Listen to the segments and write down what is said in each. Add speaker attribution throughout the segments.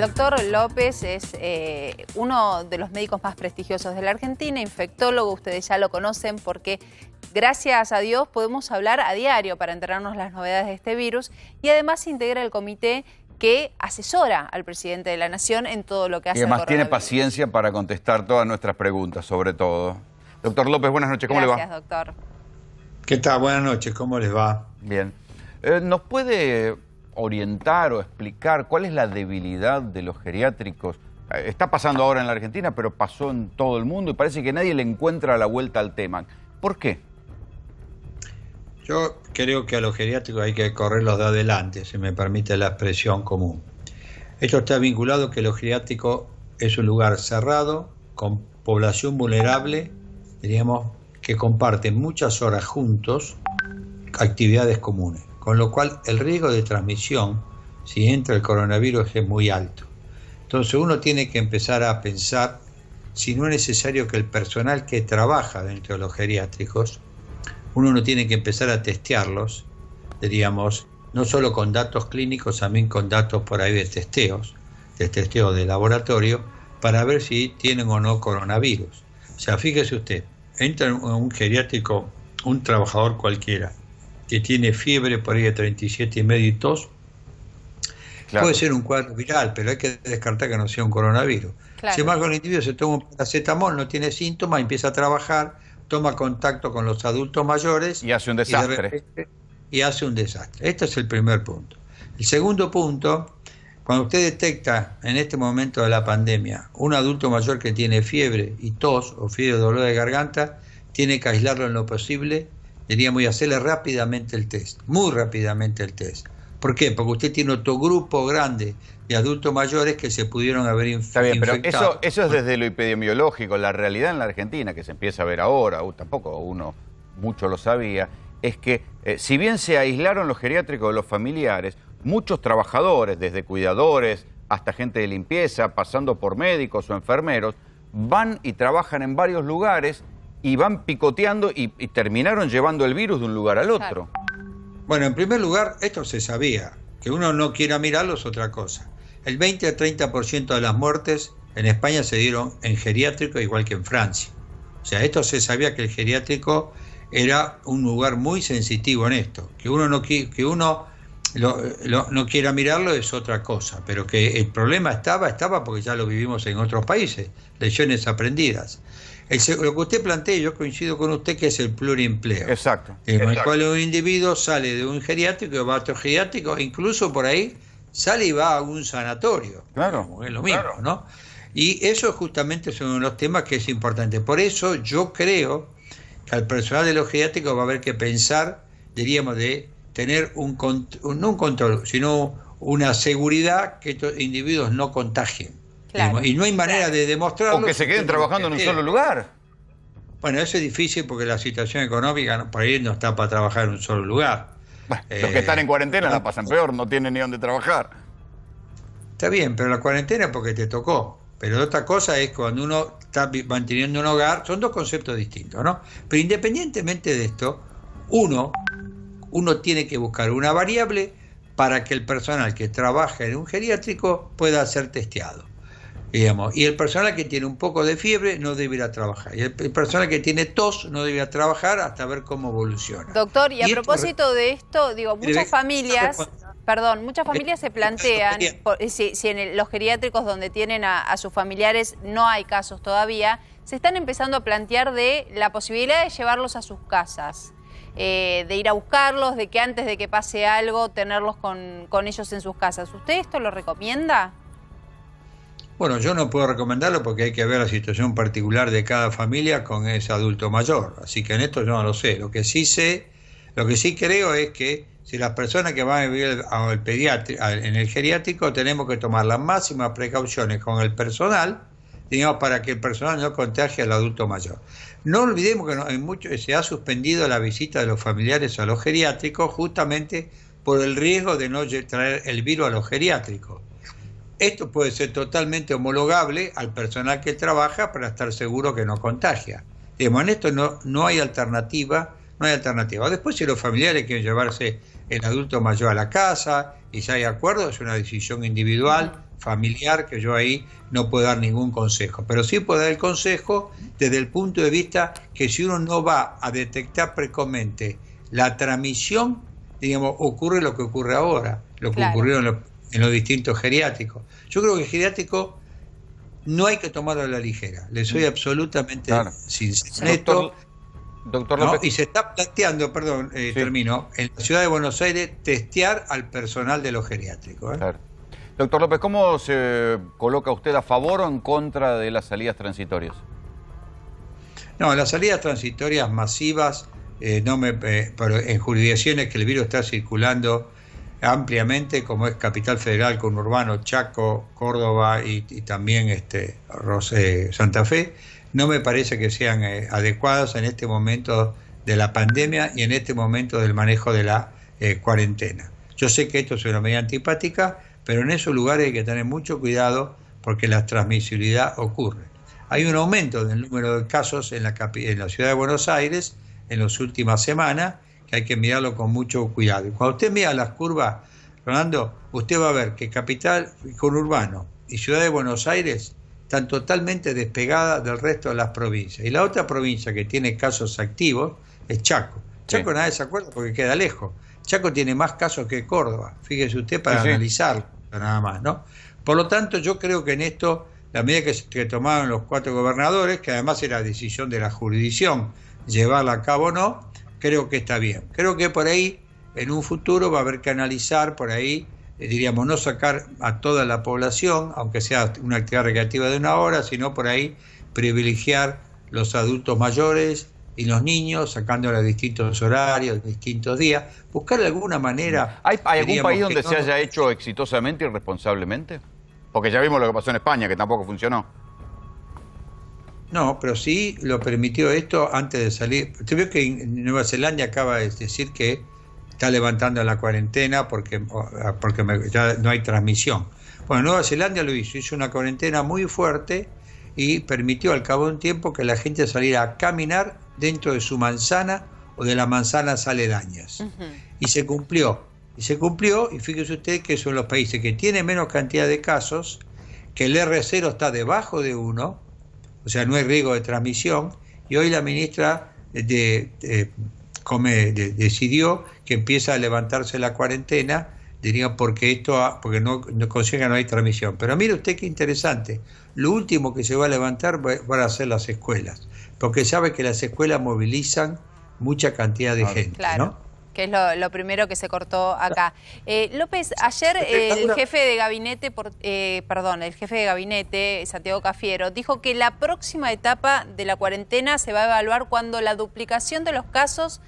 Speaker 1: El doctor López es uno de los médicos más prestigiosos de la Argentina, infectólogo, ustedes ya lo conocen porque gracias a Dios podemos hablar a diario para enterarnos las novedades de este virus y además integra el comité que asesora al presidente de la Nación en todo lo que hace.
Speaker 2: Y además tiene paciencia para contestar todas nuestras preguntas, sobre todo. Doctor López, buenas noches, ¿cómo le va?
Speaker 1: Gracias, doctor.
Speaker 3: ¿Qué tal? Buenas noches, ¿cómo les va?
Speaker 2: Bien. ¿Nos puede orientar o explicar cuál es la debilidad de los geriátricos? Está pasando ahora en la Argentina, pero pasó en todo el mundo y parece que nadie le encuentra la vuelta al tema. ¿Por qué?
Speaker 3: Yo creo que a los geriátricos hay que correrlos de adelante, si me permite la expresión común. Esto está vinculado a que los geriátricos es un lugar cerrado, con población vulnerable, diríamos, que comparten muchas horas juntos actividades comunes, con lo cual el riesgo de transmisión, si entra el coronavirus, es muy alto. Entonces uno tiene que empezar a pensar si no es necesario que el personal que trabaja dentro de los geriátricos, uno no tiene que empezar a testearlos, diríamos, no solo con datos clínicos, también con datos por ahí de testeos de laboratorio, para ver si tienen o no coronavirus. O sea, fíjese usted, entra en un geriátrico un trabajador cualquiera que tiene fiebre por ahí de 37,5 y tos, claro, puede ser un cuadro viral, pero hay que descartar que no sea un coronavirus. Claro. Sin embargo, el individuo se toma un paracetamol, no tiene síntomas, empieza a trabajar, toma contacto con los adultos mayores
Speaker 2: y hace un desastre.
Speaker 3: Y hace un desastre. Este es el primer punto. El segundo punto, cuando usted detecta en este momento de la pandemia un adulto mayor que tiene fiebre y tos o fiebre o dolor de garganta, tiene que aislarlo en lo posible, diríamos, y hacerle rápidamente el test, muy rápidamente el test. ¿Por qué? Porque usted tiene otro grupo grande de adultos mayores que se pudieron haber infectado.
Speaker 2: Está bien, pero eso es desde lo epidemiológico. La realidad en la Argentina, que se empieza a ver ahora, tampoco uno mucho lo sabía, es que si bien se aislaron los geriátricos de los familiares, muchos trabajadores, desde cuidadores hasta gente de limpieza, pasando por médicos o enfermeros, van y trabajan en varios lugares y van picoteando y terminaron llevando el virus de un lugar al otro.
Speaker 1: Claro.
Speaker 3: Bueno, en primer lugar, esto se sabía. Que uno no quiera mirarlo es otra cosa. El 20 a 30% de las muertes en España se dieron en geriátrico, igual que en Francia. O sea, esto se sabía, que el geriátrico era un lugar muy sensitivo en esto. Que uno no quiera mirarlo es otra cosa, pero que el problema estaba porque ya lo vivimos en otros países, lecciones aprendidas. Lo que usted plantea, yo coincido con usted, que es el pluriempleo.
Speaker 2: Exacto.
Speaker 3: En el cual un individuo sale de un geriátrico y va a otro geriátrico, incluso por ahí sale y va a un sanatorio.
Speaker 2: Claro.
Speaker 3: Es lo mismo, claro, ¿no? Y eso justamente son los temas que es importante. Por eso yo creo que al personal de los geriátricos va a haber que pensar, diríamos, de tener no un control, sino una seguridad que estos individuos no contagien.
Speaker 1: Claro.
Speaker 3: Y no hay manera de demostrarlo.
Speaker 2: O que se queden trabajando en un solo lugar.
Speaker 3: Bueno, eso es difícil porque la situación económica por ahí no está para trabajar en un solo lugar.
Speaker 2: Bueno, los que están en cuarentena la pasan peor, no tienen ni dónde trabajar.
Speaker 3: Está bien, pero la cuarentena es porque te tocó. Pero otra cosa es cuando uno está manteniendo un hogar, son dos conceptos distintos, ¿no? Pero independientemente de esto, uno tiene que buscar una variable para que el personal que trabaja en un geriátrico pueda ser testeado. Digamos, y el personal que tiene un poco de fiebre no deberá trabajar. Y el personal que tiene tos no deberá trabajar hasta ver cómo evoluciona.
Speaker 1: Doctor, y a propósito de esto, digo, muchas familias se plantean, si en los geriátricos donde tienen a sus familiares no hay casos todavía, se están empezando a plantear de la posibilidad de llevarlos a sus casas. De ir a buscarlos, de que antes de que pase algo, tenerlos con ellos en sus casas. ¿Usted esto lo recomienda?
Speaker 3: Bueno, yo no puedo recomendarlo porque hay que ver la situación particular de cada familia con ese adulto mayor. Así que en esto yo no lo sé. Lo que sí creo es que si las personas que van a vivir en el geriátrico, tenemos que tomar las máximas precauciones con el personal, digamos, para que el personal no contagie al adulto mayor. No olvidemos que se ha suspendido la visita de los familiares a los geriátricos justamente por el riesgo de no traer el virus a los geriátricos. Esto puede ser totalmente homologable al personal que trabaja para estar seguro que no contagia. Digamos, en esto no hay alternativa. Después, si los familiares quieren llevarse el adulto mayor a la casa y si hay acuerdo, es una decisión individual familiar, que yo ahí no puedo dar ningún consejo, pero sí puedo dar el consejo desde el punto de vista que si uno no va a detectar precozmente la transmisión, digamos, ocurre lo que ocurre ahora, lo que ocurrió en los distintos geriátricos. Yo creo que el geriátrico no hay que tomarlo a la ligera, le soy absolutamente sincero.
Speaker 2: Doctor López.
Speaker 3: Y se está planteando, termino, en la ciudad de Buenos Aires testear al personal de los geriátricos. Claro.
Speaker 2: Doctor López, ¿cómo se coloca usted a favor o en contra de las salidas transitorias?
Speaker 3: No, las salidas transitorias masivas, pero en jurisdicciones que el virus está circulando ampliamente, como es Capital Federal, conurbano, Chaco, Córdoba y también Santa Fe, no me parece que sean adecuadas en este momento de la pandemia y en este momento del manejo de la cuarentena. Yo sé que esto es una medida antipática, pero en esos lugares hay que tener mucho cuidado porque la transmisibilidad ocurre. Hay un aumento del número de casos en la ciudad de Buenos Aires en las últimas semanas, que hay que mirarlo con mucho cuidado. Y cuando usted mira las curvas, Fernando, usted va a ver que Capital, conurbano y ciudad de Buenos Aires están totalmente despegadas del resto de las provincias. Y la otra provincia que tiene casos activos es Chaco. Chaco nadie se acuerda porque queda lejos. Chaco tiene más casos que Córdoba, fíjese usted, para analizarlo, nada más, ¿no? Por lo tanto, yo creo que en esto, la medida que tomaron los 4 gobernadores, que además era decisión de la jurisdicción llevarla a cabo o no, creo que está bien. Creo que por ahí, en un futuro, va a haber que analizar por ahí, diríamos, no sacar a toda la población, aunque sea una actividad recreativa de 1 hora, sino por ahí privilegiar los adultos mayores y los niños, sacándolos a distintos horarios, distintos días, buscar de alguna manera...
Speaker 2: ¿Hay algún país donde se haya hecho exitosamente y responsablemente? Porque ya vimos lo que pasó en España, que tampoco funcionó.
Speaker 3: No, pero sí lo permitió esto antes de salir. Usted vio que en Nueva Zelanda acaba de decir que está levantando la cuarentena porque ya no hay transmisión. Bueno, Nueva Zelanda lo hizo una cuarentena muy fuerte y permitió al cabo de un tiempo que la gente saliera a caminar dentro de su manzana o de las manzanas aledañas. Y se cumplió. Y fíjese usted que son los países que tienen menos cantidad de casos, que el R0 está debajo de 1, o sea, no hay riesgo de transmisión, y hoy la ministra decidió que empieza a levantarse la cuarentena, diría, porque no consigue, no hay transmisión. Pero mire usted qué interesante, lo último que se va a levantar van a ser las escuelas, porque sabe que las escuelas movilizan mucha cantidad de gente,
Speaker 1: claro, ¿no? Que es lo primero que se cortó acá. López, ayer el jefe de gabinete, el jefe de gabinete, Santiago Cafiero, dijo que la próxima etapa de la cuarentena se va a evaluar cuando la duplicación de los casos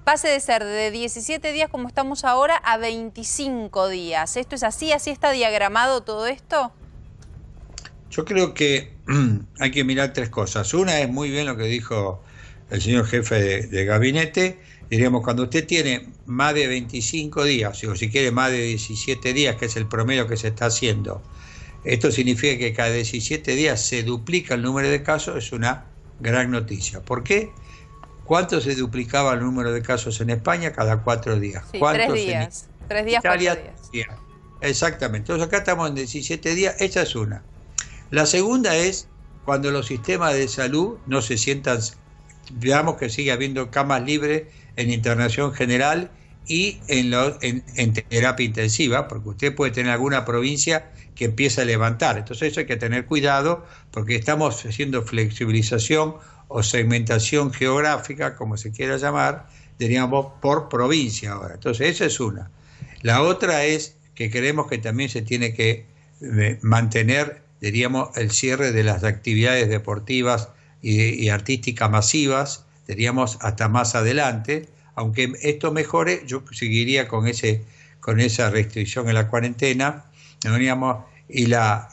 Speaker 1: pase de ser de 17 días como estamos ahora a 25 días. ¿Esto es así? ¿Así está diagramado todo esto?
Speaker 3: Yo creo que hay que mirar 3 cosas. Una es muy bien lo que dijo el señor jefe de gabinete. Diríamos, cuando usted tiene más de 25 días, o si quiere más de 17 días, que es el promedio que se está haciendo, esto significa que cada 17 días se duplica el número de casos, es una gran noticia. ¿Por qué? ¿Cuánto se duplicaba el número de casos en España? Cada 4 días.
Speaker 1: Sí, 3 días. 3 días, 4 días.
Speaker 3: Exactamente. Entonces acá estamos en 17 días, esa es una. La segunda es cuando los sistemas de salud no se sientan, veamos que sigue habiendo camas libres en internación general y en terapia intensiva, porque usted puede tener alguna provincia que empieza a levantar. Entonces eso hay que tener cuidado porque estamos haciendo flexibilización o segmentación geográfica, como se quiera llamar, diríamos, por provincia ahora. Entonces esa es una. La otra es que creemos que también se tiene que mantener, diríamos, el cierre de las actividades deportivas y artísticas masivas, diríamos, hasta más adelante. Aunque esto mejore, yo seguiría con esa restricción en la cuarentena, diríamos. Y la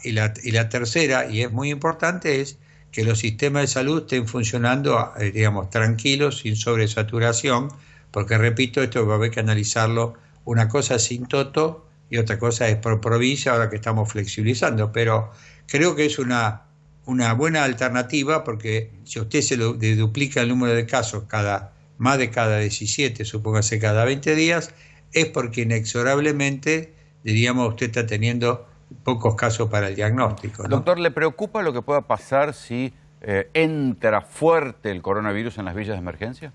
Speaker 3: tercera, y es muy importante, es que los sistemas de salud estén funcionando, digamos, tranquilos, sin sobresaturación, porque, repito, esto va a haber que analizarlo. Una cosa es sin toto y otra cosa es por provincia, ahora que estamos flexibilizando, pero creo que es una buena alternativa, porque si usted se duplica el número de casos más de cada 17, supóngase cada 20 días, es porque inexorablemente, diríamos, usted está teniendo pocos casos para el diagnóstico, ¿no?
Speaker 2: Doctor, ¿le preocupa lo que pueda pasar si entra fuerte el coronavirus en las villas de emergencia?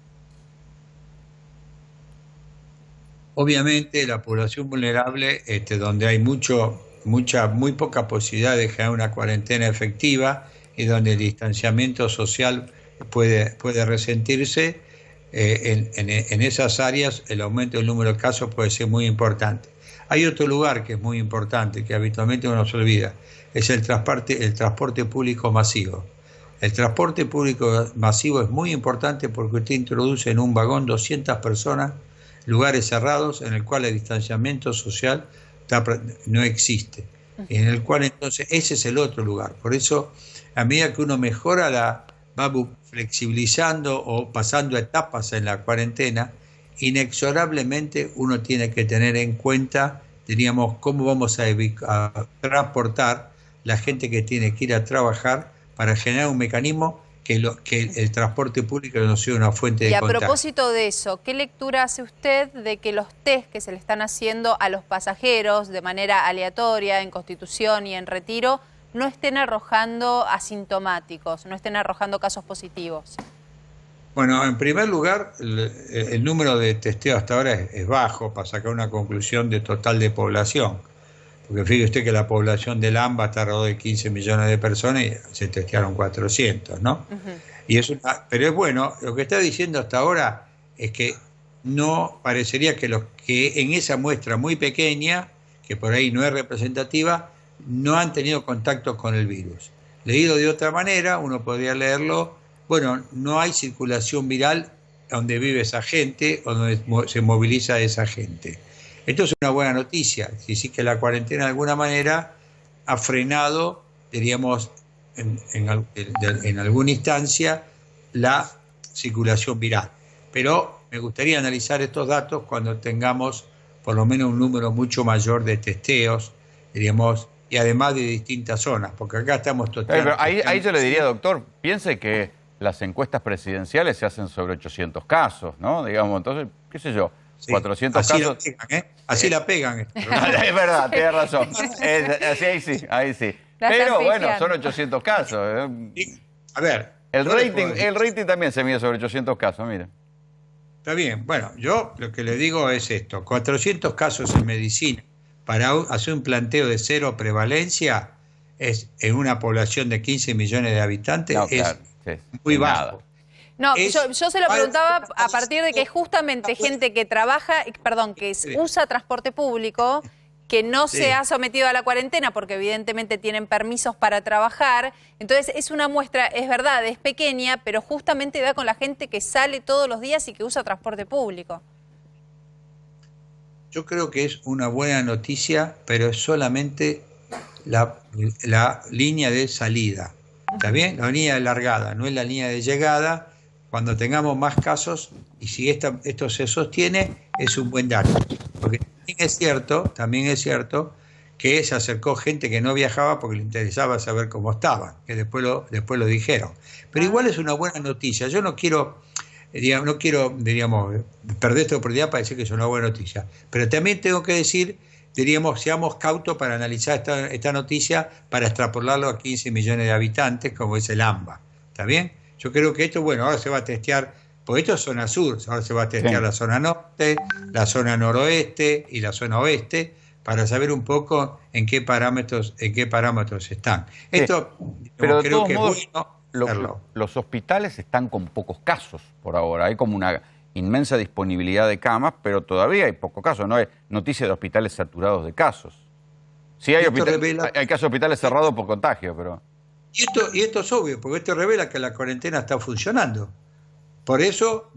Speaker 3: Obviamente la población vulnerable, donde hay muy poca posibilidad de generar una cuarentena efectiva y donde el distanciamiento social puede resentirse, en esas áreas el aumento del número de casos puede ser muy importante. Hay otro lugar que es muy importante, que habitualmente uno se olvida, es el transporte público masivo. El transporte público masivo es muy importante porque usted introduce en un vagón 200 personas, lugares cerrados en el cual el distanciamiento social no existe, en el cual entonces ese es el otro lugar. Por eso, a medida que uno mejora, va flexibilizando o pasando etapas en la cuarentena, inexorablemente uno tiene que tener en cuenta, diríamos, cómo vamos a transportar la gente que tiene que ir a trabajar para generar un mecanismo que el transporte público no sea una fuente de contagio.
Speaker 1: Y a propósito de eso, ¿qué lectura hace usted de que los test que se le están haciendo a los pasajeros de manera aleatoria en Constitución y en Retiro no estén arrojando asintomáticos, no estén arrojando casos positivos?
Speaker 3: Bueno, en primer lugar, el número de testeos hasta ahora es bajo para sacar una conclusión de total de población. Porque fíjese usted que la población del AMBA está alrededor de 15 millones de personas y se testearon 400, ¿no? Pero es bueno, lo que está diciendo hasta ahora es que no parecería que los que en esa muestra muy pequeña, que por ahí no es representativa, no han tenido contacto con el virus. Leído de otra manera, uno podría leerlo, bueno, no hay circulación viral donde vive esa gente o donde se moviliza esa gente. Esto es una buena noticia, si sí que la cuarentena de alguna manera ha frenado, diríamos, en alguna instancia, la circulación viral. Pero me gustaría analizar estos datos cuando tengamos por lo menos un número mucho mayor de testeos, diríamos, y además de distintas zonas, porque acá estamos totalmente...
Speaker 2: Ahí yo le diría, doctor, piense que las encuestas presidenciales se hacen sobre 800 casos, ¿no? Digamos, entonces, qué sé yo, sí, 400
Speaker 3: así
Speaker 2: casos...
Speaker 3: La pegan, así la pegan.
Speaker 2: Es verdad, tiene razón. Ahí sí. Pero bueno, son 800 casos.
Speaker 3: A ver...
Speaker 2: El rating también se mide sobre 800 casos, mire.
Speaker 3: Está bien, bueno, yo lo que le digo es esto, 400 casos en medicina para hacer un planteo de cero prevalencia es en una población de 15 millones de habitantes, no, claro, es muy bajo.
Speaker 1: No, yo se lo preguntaba a partir de que justamente gente que trabaja, que usa transporte público, que no se ha sometido a la cuarentena porque evidentemente tienen permisos para trabajar, entonces es una muestra, es verdad, es pequeña, pero justamente da con la gente que sale todos los días y que usa transporte público.
Speaker 3: Yo creo que es una buena noticia, pero es solamente la línea de salida, ¿está bien? La línea de largada, no es la línea de llegada. Cuando tengamos más casos, y si esto se sostiene, es un buen dato. Porque también es cierto que se acercó gente que no viajaba porque le interesaba saber cómo estaban, que después lo dijeron. Pero igual es una buena noticia. Yo no quiero perder esta oportunidad para decir que es una buena noticia. Pero también tengo que decir, seamos cautos para analizar esta noticia, para extrapolarlo a 15 millones de habitantes, como es el AMBA. ¿Está bien? Yo creo que esto, bueno, ahora se va a testear, porque esto es zona sur, ahora se va a testear la zona norte, la zona noroeste y la zona oeste, para saber un poco en qué parámetros están. Esto,
Speaker 2: pero
Speaker 3: creo
Speaker 2: de
Speaker 3: que
Speaker 2: modos,
Speaker 3: es bueno.
Speaker 2: Los hospitales están con pocos casos por ahora, hay como una inmensa disponibilidad de camas, pero todavía hay pocos casos, no hay noticia de hospitales saturados de casos. Sí hay casos de hospitales cerrados por contagio, pero...
Speaker 3: Y esto es obvio, porque esto revela que la cuarentena está funcionando. Por eso,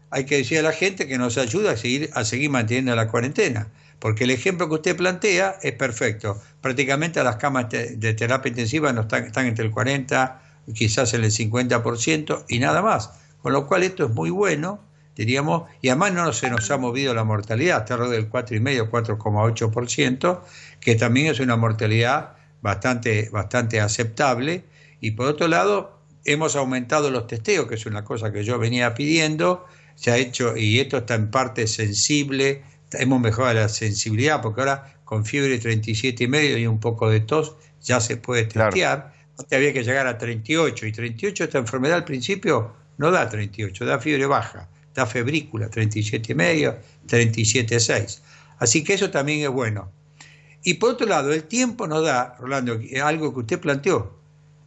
Speaker 3: hay que decir a la gente que nos ayuda a seguir manteniendo la cuarentena. Porque el ejemplo que usted plantea es perfecto. Prácticamente las camas de terapia intensiva están entre el 40%, quizás en el 50% y nada más. Con lo cual esto es muy bueno, diríamos, y además no se nos ha movido la mortalidad, está alrededor del 4,5%, 4,8%, que también es una mortalidad bastante aceptable. Y por otro lado, hemos aumentado los testeos, que es una cosa que yo venía pidiendo, se ha hecho, y esto está en parte sensible, hemos mejorado la sensibilidad, porque ahora con fiebre 37,5 y un poco de tos, ya se puede testear.
Speaker 2: Claro.
Speaker 3: Antes había que llegar a 38, y 38 esta enfermedad al principio no da 38, da fiebre baja, da febrícula, 37,5, 37,6. Así que eso también es bueno. Y por otro lado, el tiempo nos da, Rolando, algo que usted planteó,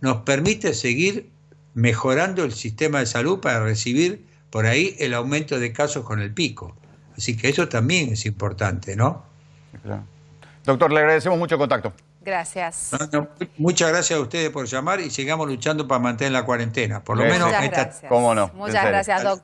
Speaker 3: nos permite seguir mejorando el sistema de salud para recibir por ahí el aumento de casos con el pico. Así que eso también es importante, ¿no?
Speaker 2: Claro. Doctor, le agradecemos mucho el contacto.
Speaker 1: Gracias.
Speaker 3: Muchas gracias a ustedes por llamar y sigamos luchando para mantener la cuarentena. Por lo menos
Speaker 1: Muchas
Speaker 3: esta...
Speaker 1: gracias.
Speaker 2: ¿Cómo no?
Speaker 1: Muchas gracias, doctor.